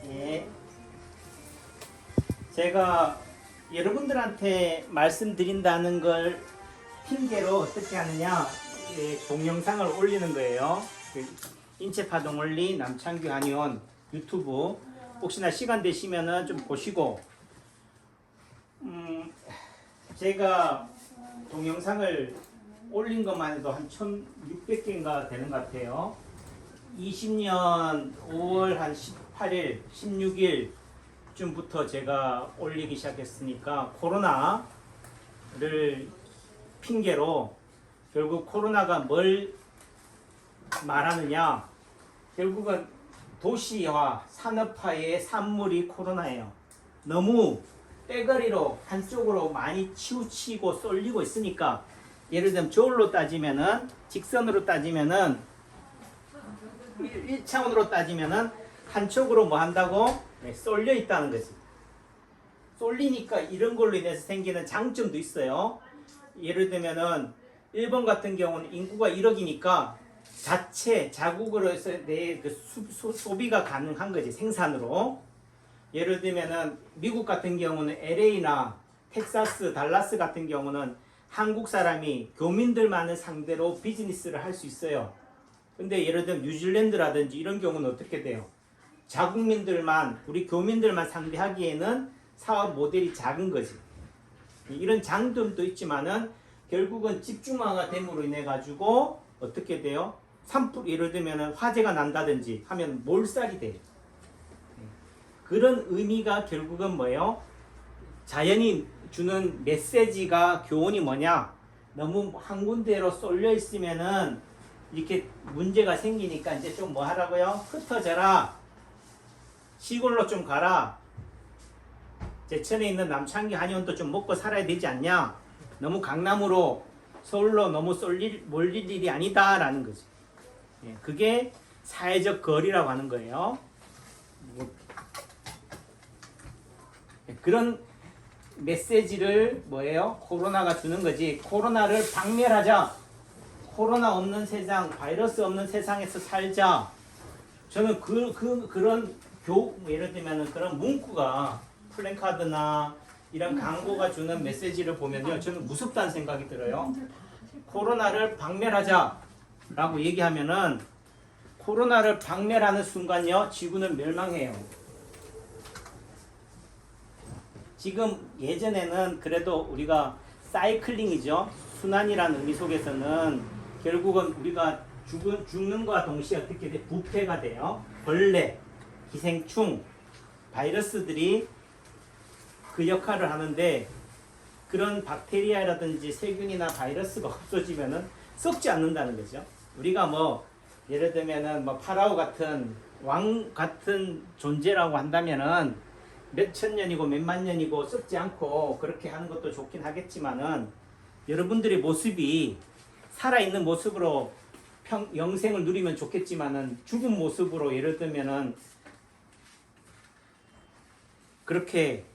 예. 제가 여러분들한테 말씀드린다는 걸 핑계로 어떻게 하느냐, 동영상을 올리는 거예요. 인체파동원리 남창규 한의원 유튜브 혹시나 시간 되시면은 좀 보시고, 제가 동영상을 올린 것만 해도 한 1600개인가 되는 것 같아요. 20년 5월 한 18일, 16일 쯤부터 제가 올리기 시작했으니까 코로나를 핑계로 결국 코로나가 뭘 말하느냐, 결국은 도시화, 산업화의 산물이 코로나예요. 너무 떼거리로 한쪽으로 많이 치우치고 쏠리고 있으니까, 예를 들면 저울로 따지면은, 직선으로 따지면은, 1차원으로 따지면은 한쪽으로 뭐 한다고? 네, 쏠려 있다는 거지. 쏠리니까 이런 걸로 인해서 생기는 장점도 있어요. 예를 들면은 일본 같은 경우는 인구가 1억이니까 자체 자국으로 해서 내 그 소비가 가능한 거지, 생산으로. 예를 들면은 미국 같은 경우는 LA나 텍사스, 달라스 같은 경우는 한국 사람이 교민들만을 상대로 비즈니스를 할 수 있어요. 근데 예를 들면 뉴질랜드라든지 이런 경우는 어떻게 돼요? 자국민들만, 우리 교민들만 상대하기에는 사업 모델이 작은 거지. 이런 장점도 있지만은 결국은 집중화가 됨으로 인해 가지고 어떻게 돼요? 예를 들면 화재가 난다든지 하면 몰살이 돼요. 그런 의미가 결국은 뭐예요? 자연이 주는 메시지가, 교훈이 뭐냐? 너무 한 군데로 쏠려 있으면은 이렇게 문제가 생기니까 이제 좀 뭐 하라고요? 흩어져라. 시골로 좀 가라. 제천에 있는 남창기 한의원도 좀 먹고 살아야 되지 않냐? 너무 강남으로, 서울로 너무 몰릴 일이 아니다라는 거지. 예, 그게 사회적 거리라고 하는 거예요. 그런 메시지를 뭐예요? 코로나가 주는 거지. 코로나를 박멸하자. 코로나 없는 세상, 바이러스 없는 세상에서 살자. 저는 그런 예를 들면 그런 문구가, 플랜카드나 이런 광고가 주는 메시지를 보면요, 저는 무섭다는 생각이 들어요. 코로나를 박멸하자 라고 얘기하면은, 코로나를 박멸하는 순간요, 지구는 멸망해요. 지금 예전에는 그래도 우리가 사이클링이죠. 순환이라는 의미 속에서는 결국은 우리가 죽는과 동시에 어떻게 돼? 부패가 돼요. 벌레, 기생충, 바이러스들이 그 역할을 하는데, 그런 박테리아라든지 세균이나 바이러스가 없어지면은 썩지 않는다는 거죠. 우리가 뭐 예를 들면은 뭐 파라오 같은 왕 같은 존재라고 한다면은 몇천 년이고 몇만 년이고 썩지 않고 그렇게 하는 것도 좋긴 하겠지만은, 여러분들의 모습이 살아있는 모습으로 영생을 누리면 좋겠지만은 죽은 모습으로 예를 들면은 그렇게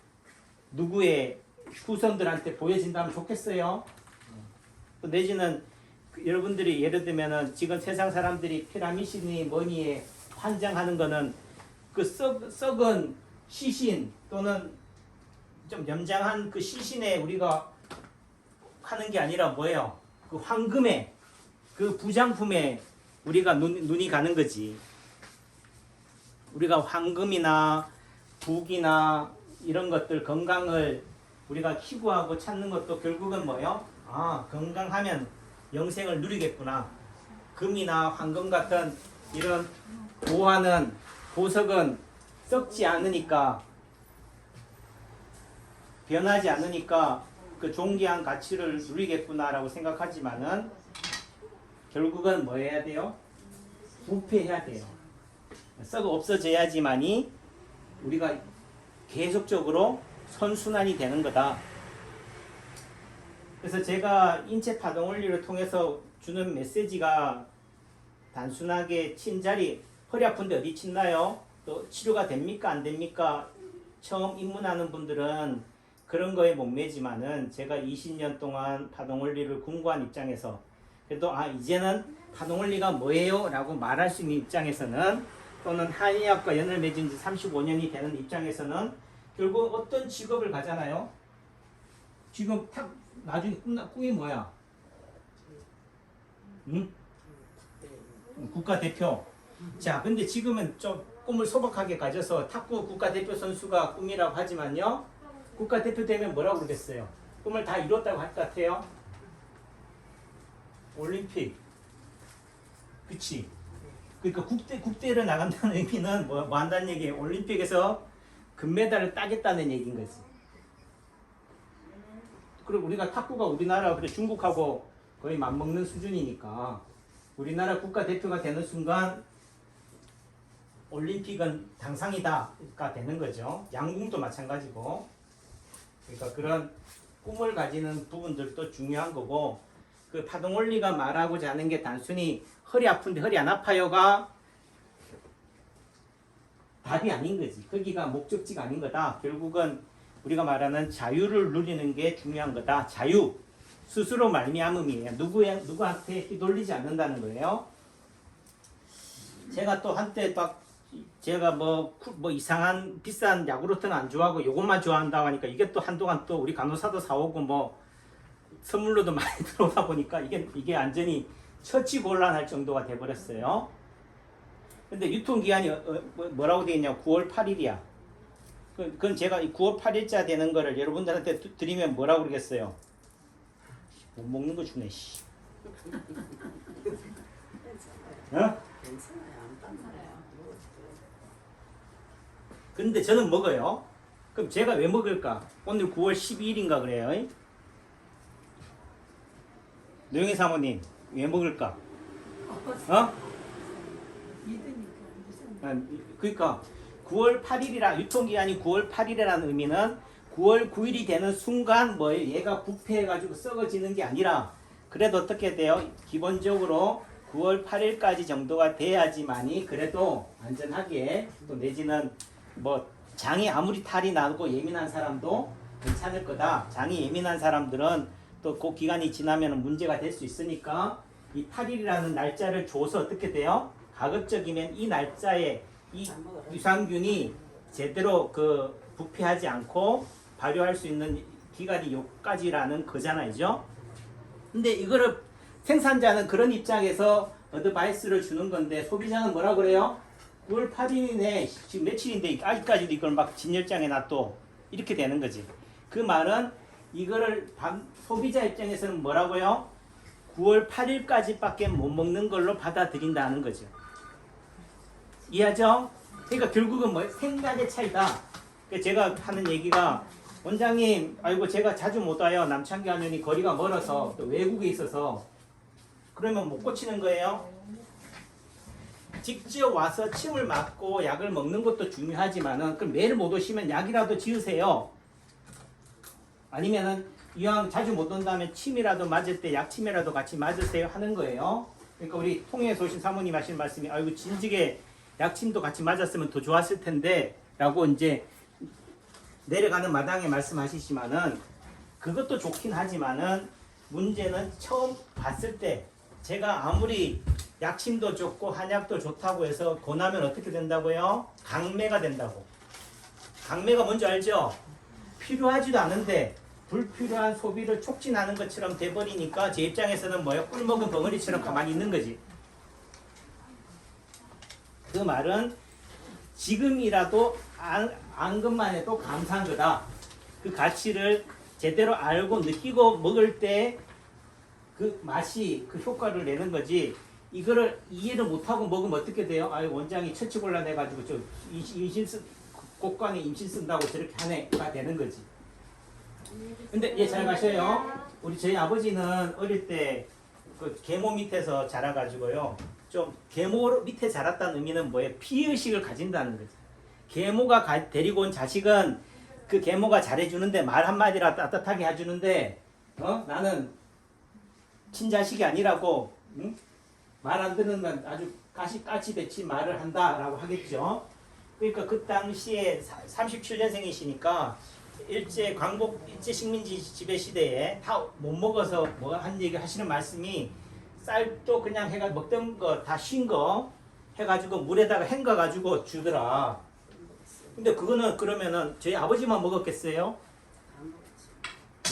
누구의 후손들한테 보여진다면 좋겠어요. 또 내지는 여러분들이 예를 들면은 지금 세상 사람들이 피라미드니 뭐니에 환장하는 거는 그 썩은 시신 또는 좀 염장한 그 시신에 우리가 하는 게 아니라 뭐예요? 그 황금에, 그 부장품에 우리가 눈이 가는 거지. 우리가 황금이나 북이나 이런 것들, 건강을 우리가 희구하고 찾는 것도 결국은 뭐예요? 아, 건강하면 영생을 누리겠구나. 금이나 황금 같은 이런 보호하는 보석은 썩지 않으니까, 변하지 않으니까 그 존귀한 가치를 누리겠구나라고 생각하지만은 결국은 뭐 해야 돼요? 부패해야 돼요. 썩어 없어져야지만이 우리가 계속적으로 선순환이 되는 거다. 그래서 제가 인체 파동 원리를 통해서 주는 메시지가 단순하게 친자리, 허리 아픈데 어디 친나요? 또 치료가 됩니까? 안 됩니까? 처음 입문하는 분들은 그런 거에 목매지만은, 제가 20년 동안 파동 원리를 공부한 입장에서 그래도 이제는 파동 원리가 뭐예요? 라고 말할 수 있는 입장에서는 또는 한의학과 연을 맺은 지 35년이 되는 입장에서는 결국 어떤 직업을 가잖아요. 지금 나중에 꿈이 뭐야? 응? 국가대표. 자, 근데 지금은 좀 꿈을 소박하게 가져서 탁구 국가대표 선수가 꿈이라고 하지만요. 국가대표 되면 뭐라고 그러겠어요? 꿈을 다 이뤘다고 할 것 같아요? 올림픽. 그치? 그러니까 국대를 나간다는 의미는 뭐 한다는 얘기예요? 올림픽에서 금메달을 따겠다는 얘기인 거지. 그리고 우리가 탁구가 우리나라 그래 중국하고 거의 맞먹는 수준이니까 우리나라 국가대표가 되는 순간 올림픽은 당상이다가 되는 거죠. 양궁도 마찬가지고. 그러니까 그런 꿈을 가지는 부분들도 중요한 거고, 그 파동원리가 말하고자 하는 게 단순히 허리 아픈데 허리 안 아파요가 답이 아닌 거지. 거기가 목적지가 아닌 거다. 결국은 우리가 말하는 자유를 누리는 게 중요한 거다. 자유. 스스로 말미암음이에요. 누구한테 휘둘리지 않는다는 거예요. 제가 또 한때 막 제가 뭐 이상한 비싼 야구르트는 안 좋아하고 요것만 좋아한다고 하니까 이게 또 한동안 또 우리 간호사도 사오고 뭐 선물로도 많이 들어오다 보니까 이게 완전히 처치곤란할 정도가 돼버렸어요. 근데 유통기한이 뭐라고 되어 있냐? 9월 8일이야. 그건 제가 9월 8일자 되는 거를 여러분들한테 드리면 뭐라고 그러겠어요? 못 먹는 거 주네, 씨. 어? 근데 저는 먹어요. 그럼 제가 왜 먹을까? 오늘 9월 12일인가 그래요. 노영희 사모님, 왜 먹을까? 어? 그러니까 9월 8일이라 유통기한이 9월 8일이라는 의미는 9월 9일이 되는 순간 뭐 얘가 부패해가지고 썩어지는 게 아니라 그래도 어떻게 돼요? 기본적으로 9월 8일까지 정도가 돼야지만이 그래도 안전하게 또 내지는 뭐 장이 아무리 탈이 나고 예민한 사람도 괜찮을 거다. 장이 예민한 사람들은 또 그 기간이 지나면 문제가 될 수 있으니까 이 8일이라는 날짜를 줘서 어떻게 돼요? 가급적이면 이 날짜에 이 유산균이 제대로 그 부패하지 않고 발효할 수 있는 기간이 요까지라는 거잖아요. 근데 이거를 생산자는 그런 입장에서 어드바이스를 주는 건데 소비자는 뭐라 그래요? 9월 8일이네. 지금 며칠인데 아직까지도 이걸 막 진열장에 놔둬. 이렇게 되는 거지. 그 말은 이거를 소비자 입장에서는 뭐라고요? 9월 8일까지밖에 못 먹는 걸로 받아들인다는 거죠. 이해하죠? 그러니까 결국은 뭐 생각의 차이다. 제가 하는 얘기가 원장님, 아이고 제가 자주 못 와요. 남창기 하면이 거리가 멀어서 또 외국에 있어서 그러면 못 고치는 거예요. 직접 와서 침을 맞고 약을 먹는 것도 중요하지만은 그럼 매일 못 오시면 약이라도 지으세요. 아니면은 이왕 자주 못 온다면 침이라도 맞을 때 약침이라도 같이 맞으세요 하는 거예요. 그러니까 우리 통영에서 오신 사모님 하신 말씀이 아이고 진즉에 약침도 같이 맞았으면 더 좋았을 텐데 라고 이제 내려가는 마당에 말씀하시지만은 그것도 좋긴 하지만은 문제는 처음 봤을 때 제가 아무리 약침도 좋고 한약도 좋다고 해서 권하면 어떻게 된다고요? 강매가 된다고. 강매가 뭔지 알죠? 필요하지도 않은데 불필요한 소비를 촉진하는 것처럼 돼버리니까 제 입장에서는 뭐예요? 꿀먹은 벙어리처럼 가만히 있는 거지. 그 말은 지금이라도 안 것만 해도 감사한 거다. 그 가치를 제대로 알고 느끼고 먹을 때 그 맛이 그 효과를 내는 거지. 이거를 이해를 못하고 먹으면 어떻게 돼요? 아, 원장이 처치곤란해가지고 저 곡간에 임신 쓴다고 저렇게 하네가 되는 거지. 근데 예, 잘 가셔요. 우리 저희 아버지는 어릴 때 그 계모 밑에서 자라가지고요. 좀 계모 밑에 자랐다는 의미는 뭐예요? 피의식을 가진다는 거지. 계모가 데리고 온 자식은 그 계모가 잘해주는데 말 한마디라 따뜻하게 해주는데 나는 친자식이 아니라고 응? 말 안 듣는 건 아주 까치배치 말을 한다라고 하겠죠. 그러니까 그 당시에 37년생이시니까 일제 식민지 지배 시대에 다 못 먹어서 뭐 한 얘기 하시는 말씀이 쌀도 그냥 해가 먹던 거 다 쉰 거 해가지고 물에다가 헹궈가지고 주더라. 근데 그거는 그러면은 저희 아버지만 먹었겠어요?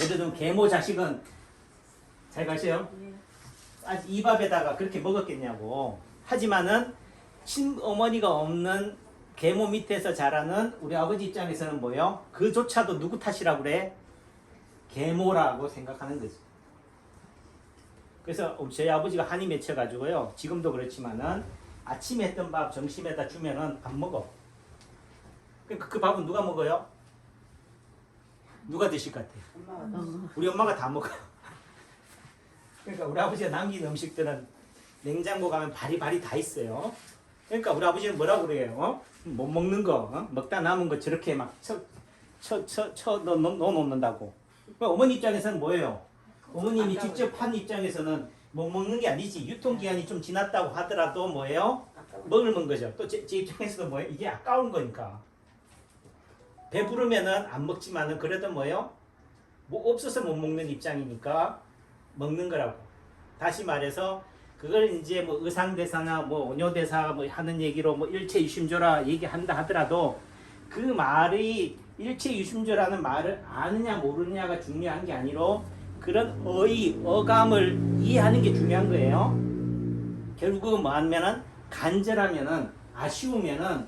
예를 들면 계모 자식은 잘 가세요? 아직 이 밥에다가 그렇게 먹었겠냐고. 하지만은 친어머니가 없는 계모 밑에서 자라는 우리 아버지 입장에서는 뭐요? 그조차도 누구 탓이라고 그래? 계모라고 생각하는 거지. 그래서 저희 아버지가 한이 맺혀가지고요. 지금도 그렇지만은 아침에 했던 밥 점심에다 주면은 안 먹어. 그러니까 그 밥은 누가 먹어요? 누가 드실 것 같아요? 우리 엄마가 다 먹어요. 그러니까 우리 아버지가 남긴 음식들은 냉장고 가면 바리바리 다 있어요. 그러니까 우리 아버지는 뭐라고 그래요? 못 먹는 거, 먹다 남은 거 저렇게 막 넣어놓는다고. 어머니 입장에서는 뭐예요? 어머님이 직접 한 입장에서는 못 먹는 게 아니지. 유통기한이 좀 지났다고 하더라도 뭐예요? 먹는 거죠. 또 제 입장에서도 뭐예요? 이게 아까운 거니까. 배부르면은 안 먹지만은 그래도 뭐예요? 뭐 없어서 못 먹는 입장이니까 먹는 거라고. 다시 말해서 그걸 이제 뭐 의상대사나 뭐 온효대사 뭐 하는 얘기로 뭐 일체유심조라 얘기한다 하더라도 그 말이 일체유심조라는 말을 아느냐 모르느냐가 중요한 게 아니라 그런 어감을 이해하는 게 중요한 거예요. 결국은 뭐 하면은 간절하면은 아쉬우면은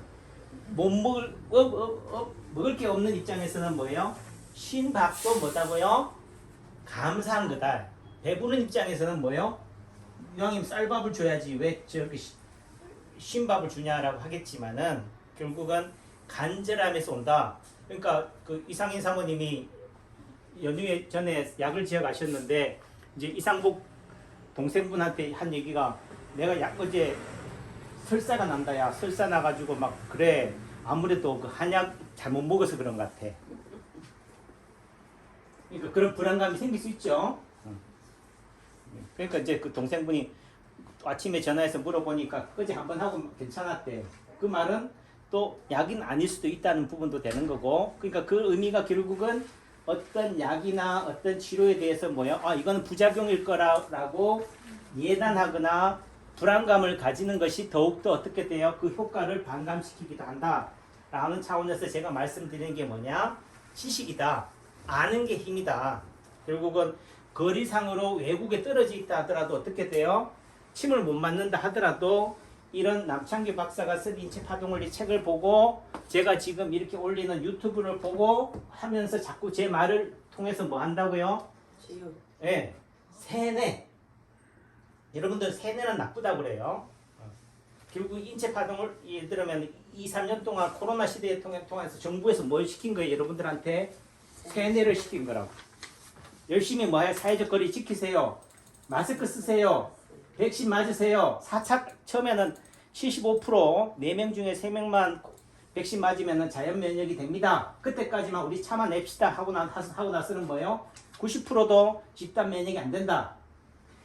못 먹을 게 없는 입장에서는 뭐예요? 쉰 밥도 뭐다고요? 감사한 거다. 배부른 입장에서는 뭐예요? 이왕이면 쌀밥을 줘야지 왜 저렇게 쉰 밥을 주냐라고 하겠지만은 결국은 간절함에서 온다. 그러니까 그 이상인 사모님이 연휴에 전에 약을 지어 가셨는데 이제 이상복 동생분한테 한 얘기가 내가 어제 설사가 난다야. 설사 나가지고 막 그래. 아무래도 그 한약 잘못 먹어서 그런 것 같아. 그러니까 그런 불안감이 생길 수 있죠. 그러니까 이제 그 동생분이 아침에 전화해서 물어보니까 어제 한번 하고 괜찮았대. 그 말은 또 약은 아닐 수도 있다는 부분도 되는 거고. 그러니까 그 의미가 결국은 어떤 약이나 어떤 치료에 대해서 뭐야? 아 이거는 부작용일 거라고 예단하거나 불안감을 가지는 것이 더욱더 어떻게 돼요? 그 효과를 반감시키기도 한다. 라는 차원에서 제가 말씀드리는 게 뭐냐? 지식이다. 아는 게 힘이다. 결국은 거리상으로 외국에 떨어져 있다 하더라도 어떻게 돼요? 침을 못 맞는다 하더라도 이런 남창규 박사가 쓴 인체 파동원리 책을 보고 제가 지금 이렇게 올리는 유튜브를 보고 하면서 자꾸 제 말을 통해서 뭐 한다고요? 예, 세뇌. 여러분들 세뇌는 나쁘다고 그래요. 결국 인체 파동을 예를 들면 2, 3년 동안 코로나 시대에 통해서 정부에서 뭘 시킨 거예요? 여러분들한테 세뇌를 시킨 거라고. 열심히 뭐해요? 사회적 거리 지키세요. 마스크 쓰세요. 백신 맞으세요. 4차 처음에는 75% 4명 중에 3명만 백신 맞으면 자연 면역이 됩니다. 그때까지만 우리 참아냅시다 하고 나서는 뭐예요? 90%도 집단 면역이 안 된다.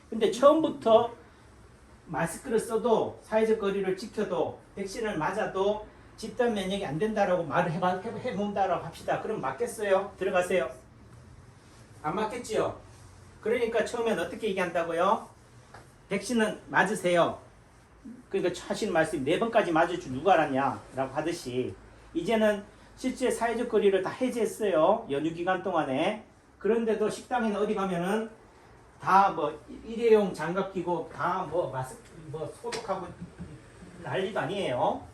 근데 처음부터 마스크를 써도 사회적 거리를 지켜도 백신을 맞아도 집단 면역이 안 된다라고 말을 해본다라고 합시다. 그럼 맞겠어요? 들어가세요. 안 맞겠지요? 그러니까 처음엔 어떻게 얘기한다고요? 백신은 맞으세요. 그러니까 하시는 말씀이 4번까지 맞을 줄 누가 알았냐 라고 하듯이 이제는 실제 사회적 거리를 다 해제했어요. 연휴 기간 동안에. 그런데도 식당에는 어디 가면은 다 뭐 일회용 장갑 끼고 다 뭐 마스크 뭐 소독하고 난리도 아니에요.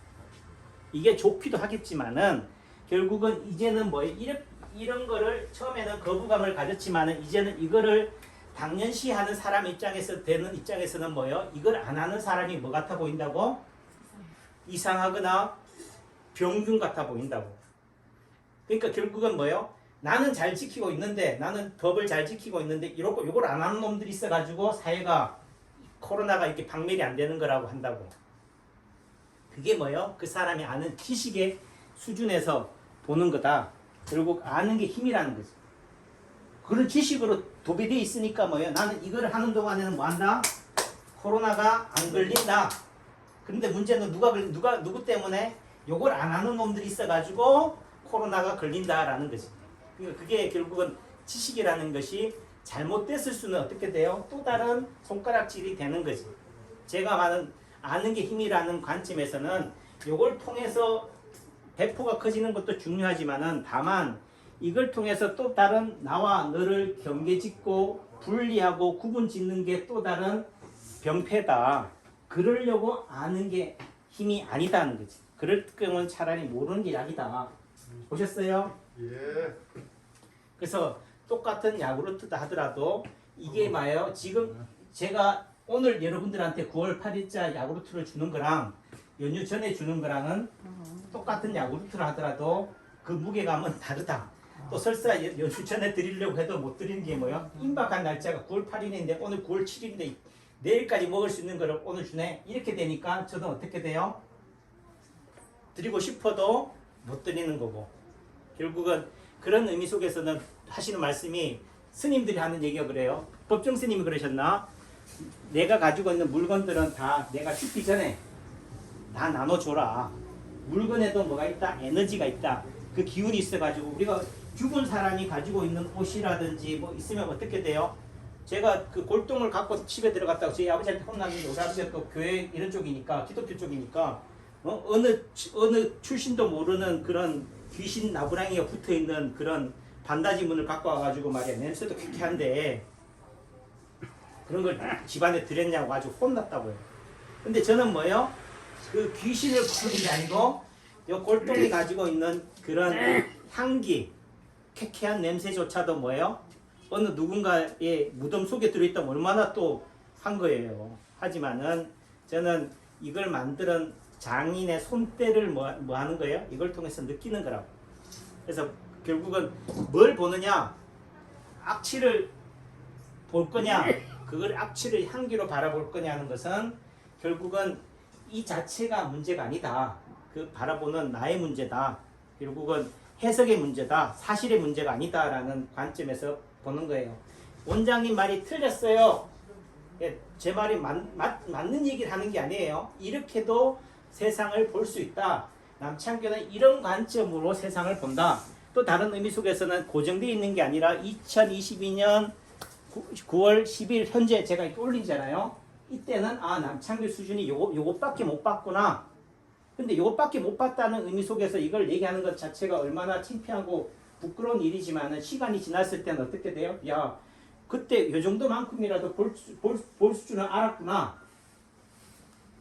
이게 좋기도 하겠지만은 결국은 이제는 뭐 이런 거를 처음에는 거부감을 가졌지만은 이제는 이거를 당연시하는 사람 입장에서 되는 입장에서는 뭐예요? 이걸 안 하는 사람이 뭐 같아 보인다고? 이상하거나 병균 같아 보인다고. 그러니까 결국은 뭐예요? 나는 잘 지키고 있는데 나는 법을 잘 지키고 있는데 이걸 안 하는 놈들이 있어가지고 사회가 코로나가 이렇게 박멸이 안 되는 거라고 한다고. 그게 뭐예요? 그 사람이 아는 지식의 수준에서 보는 거다. 결국 아는 게 힘이라는 거지. 그런 지식으로 도배되어 있으니까 뭐예요? 나는 이걸 하는 동안에는 뭐 한다? 코로나가 안 걸린다. 그런데 문제는 누구 때문에 요걸 안 하는 놈들이 있어가지고 코로나가 걸린다라는 거지. 그러니까 그게 결국은 지식이라는 것이 잘못됐을 수는 어떻게 돼요? 또 다른 손가락질이 되는 거지. 제가 아는 게 힘이라는 관점에서는 요걸 통해서 배포가 커지는 것도 중요하지만은 다만 이걸 통해서 또 다른 나와 너를 경계짓고 분리하고 구분 짓는 게 또 다른 병폐다. 그러려고 아는 게 힘이 아니다는 거지. 그럴 경우는 차라리 모르는 게 약이다. 보셨어요? 예. 그래서 똑같은 야구르트다 하더라도 이게 뭐예요? 지금 제가 오늘 여러분들한테 9월 8일자 야구르트를 주는 거랑 연휴 전에 주는 거랑은 똑같은 야구르트를 하더라도 그 무게감은 다르다. 또 설사 연휴 전에 드리려고 해도 못 드리는 게 뭐예요? 임박한 날짜가 9월 8일인데 오늘 9월 7일인데 내일까지 먹을 수 있는 거를 오늘 주네. 이렇게 되니까 저도 어떻게 돼요? 드리고 싶어도 못 드리는 거고. 결국은 그런 의미 속에서는 하시는 말씀이 스님들이 하는 얘기가 그래요. 법정 스님이 그러셨나? 내가 가지고 있는 물건들은 다 내가 죽기 전에 다 나눠줘라. 물건에도 뭐가 있다? 에너지가 있다. 그 기운이 있어가지고 우리가 죽은 사람이 가지고 있는 옷이라든지 뭐 있으면 어떻게 돼요? 제가 그 골동을 갖고 집에 들어갔다고 저희 아버지한테 혼났는데 우리 아버지가 또 교회 이런 쪽이니까 기독교 쪽이니까 어느 출신도 모르는 그런 귀신 나부랑이가 붙어있는 그런 반다지 문을 갖고 와가지고 말이야 냄새도 쾌쾌한데 그런 걸 집안에 들였냐고 아주 혼났다고요. 근데 저는 뭐예요? 그 귀신을 부르는 게 아니고 요 골동이 가지고 있는 그런 향기 쾌쾌한 냄새조차도 뭐예요? 어느 누군가의 무덤 속에 들어있다면 얼마나 또 한 거예요. 하지만은 저는 이걸 만드는 장인의 손때를 뭐 하는 거예요? 이걸 통해서 느끼는 거라고. 그래서 결국은 뭘 보느냐? 악취를 볼 거냐? 그걸 악취를 향기로 바라볼 거냐 하는 것은 결국은 이 자체가 문제가 아니다. 그 바라보는 나의 문제다. 결국은 해석의 문제다. 사실의 문제가 아니다라는 관점에서 보는 거예요. 원장님 말이 틀렸어요. 제 말이 맞는 얘기를 하는 게 아니에요. 이렇게도 세상을 볼 수 있다. 남창교는 이런 관점으로 세상을 본다. 또 다른 의미 속에서는 고정되어 있는 게 아니라 2022년 9월 10일 현재 제가 이렇게 올리잖아요. 이때는 남창교 수준이 요것밖에 못 봤구나. 근데 요것밖에 못 봤다는 의미 속에서 이걸 얘기하는 것 자체가 얼마나 창피하고 부끄러운 일이지만은 시간이 지났을 때는 어떻게 돼요? 야, 그때 요 정도만큼이라도 볼 수준을 알았구나.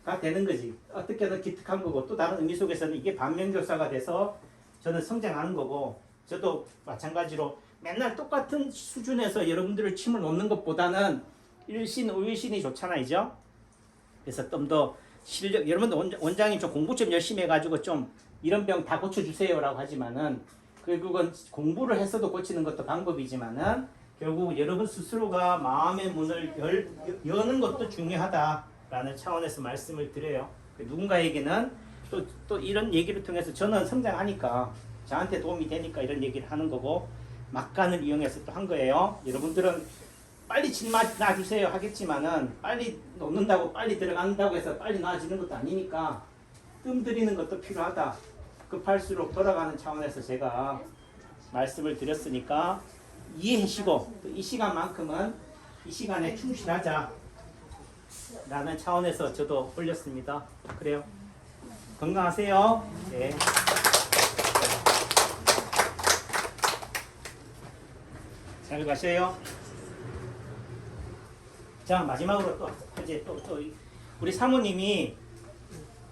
가 되는 거지. 어떻게든 기특한 거고 또 다른 의미 속에서는 이게 반면교사가 돼서 저는 성장하는 거고 저도 마찬가지로 맨날 똑같은 수준에서 여러분들을 침을 놓는 것보다는 일신, 우일신이 좋잖아요. 그래서 좀 더 실력, 여러분들 원장님 좀 공부 좀 열심히 해가지고 좀 이런 병 다 고쳐주세요라고 하지만은 결국은 공부를 해서도 고치는 것도 방법이지만은 결국 여러분 스스로가 마음의 문을 여는 것도 중요하다라는 차원에서 말씀을 드려요. 누군가에게는 또 이런 얘기를 통해서 저는 성장하니까 저한테 도움이 되니까 이런 얘기를 하는 거고 막간을 이용해서 또 한 거예요. 여러분들은 빨리 집 놔주세요 하겠지만은 빨리 놓는다고 빨리 들어간다고 해서 빨리 놔지는 것도 아니니까 뜸 들이는 것도 필요하다. 급할수록 돌아가는 차원에서 제가 말씀을 드렸으니까 이해하시고 또 이 시간만큼은 이 시간에 충실하자 라는 차원에서 저도 올렸습니다. 그래요. 건강하세요. 네. 잘 가세요. 자, 마지막으로 또 이제 또 우리 사모님이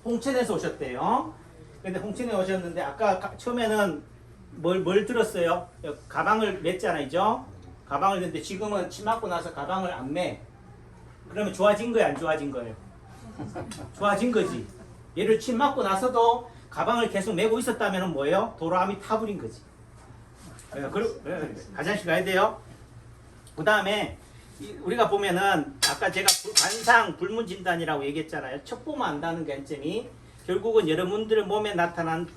홍천에서 오셨대요. 근데 홍천에 오셨는데 아까 처음에는 뭘 들었어요? 가방을 맸잖아요. 가방을 맸는데 지금은 침 맞고 나서 가방을 안 매. 그러면 좋아진 거예요, 안 좋아진 거예요? 좋아진 거지. 얘를 침 맞고 나서도 가방을 계속 메고 있었다면 뭐예요? 도로함이 타버린 거지. 화장실 가야 돼요. 그 다음에 우리가 보면은 아까 제가 관상 불문 진단이라고 얘기했잖아요. 척 보면 안다는 관점이 결국은 여러분들의 몸에 나타난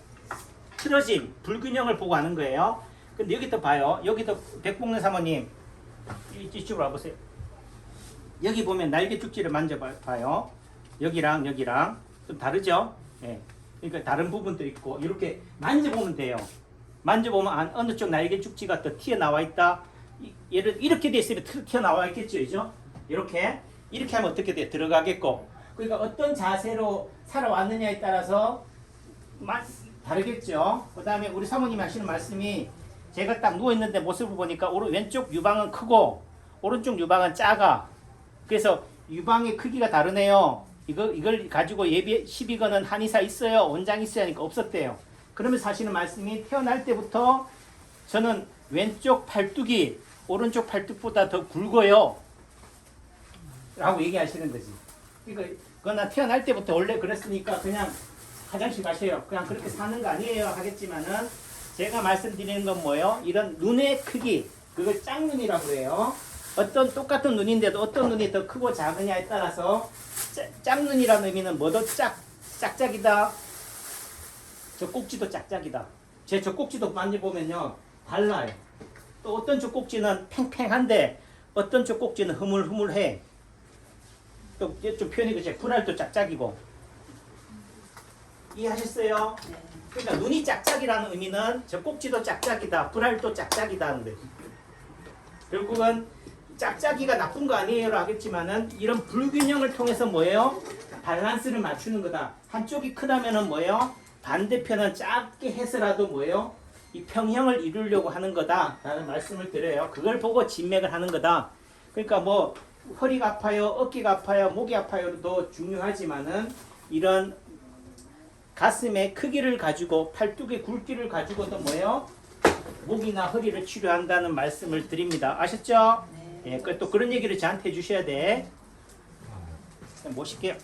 틀어짐, 불균형을 보고 하는 거예요. 근데 여기도 봐요. 여기도 백봉래 사모님 이쪽으로 와보세요. 여기 보면 날개 축지를 만져봐요. 여기랑 좀 다르죠? 예. 그러니까 다른 부분도 있고 이렇게 만져보면 돼요. 만져보면 어느 쪽 날개 축지가 더 튀어나와 있다. 얘를 이렇게 돼 있으면 튀어나와 있겠죠, 그죠? 이렇게 하면 어떻게 돼? 들어가겠고 그러니까 어떤 자세로 살아왔느냐에 따라서 다르겠죠. 그 다음에 우리 사모님이 하시는 말씀이 제가 딱 누워있는데 모습을 보니까 왼쪽 유방은 크고 오른쪽 유방은 작아. 그래서 유방의 크기가 다르네요. 이걸 가지고 시비 거는 한의사 있어요? 원장 있어요? 하니까 없었대요. 그러면서 하시는 말씀이 태어날 때부터 저는 왼쪽 팔뚝이 오른쪽 팔뚝보다 더 굵어요. 라고 얘기하시는 거지. 그러나 태어날 때부터 원래 그랬으니까 그냥 화장실 가세요. 그냥 그렇게 사는 거 아니에요. 하겠지만은 제가 말씀드리는 건 뭐예요? 이런 눈의 크기, 그걸 짝눈이라고 해요. 어떤 똑같은 눈인데도 어떤 눈이 더 크고 작으냐에 따라서 짝눈이라는 의미는 뭐도 짝짝이다. 젖꼭지도 짝짝이다. 제 젖꼭지도 만져보면요 달라요. 또 어떤 젖꼭지는 팽팽한데 어떤 젖꼭지는 흐물흐물해. 또 좀 표현이 그치. 불알도 짝짝이고. 이해하셨어요? 네. 그러니까 눈이 짝짝이라는 의미는 젖꼭지도 짝짝이다. 불알도 짝짝이다 하는데 결국은 짝짝이가 나쁜 거 아니에요라고 하겠지만은 이런 불균형을 통해서 뭐예요? 밸런스를 맞추는 거다. 한쪽이 크다면은 뭐예요? 반대편은 작게 해서라도 뭐예요? 이 평형을 이루려고 하는 거다 라는 말씀을 드려요. 그걸 보고 진맥을 하는 거다. 그러니까 뭐 허리가 아파요, 어깨가 아파요, 목이 아파요도 중요하지만은 이런 가슴의 크기를 가지고 팔뚝의 굵기를 가지고도 뭐예요? 목이나 허리를 치료한다는 말씀을 드립니다. 아셨죠? 네. 예, 또 그런 얘기를 저한테 해주셔야 돼. 모실게요.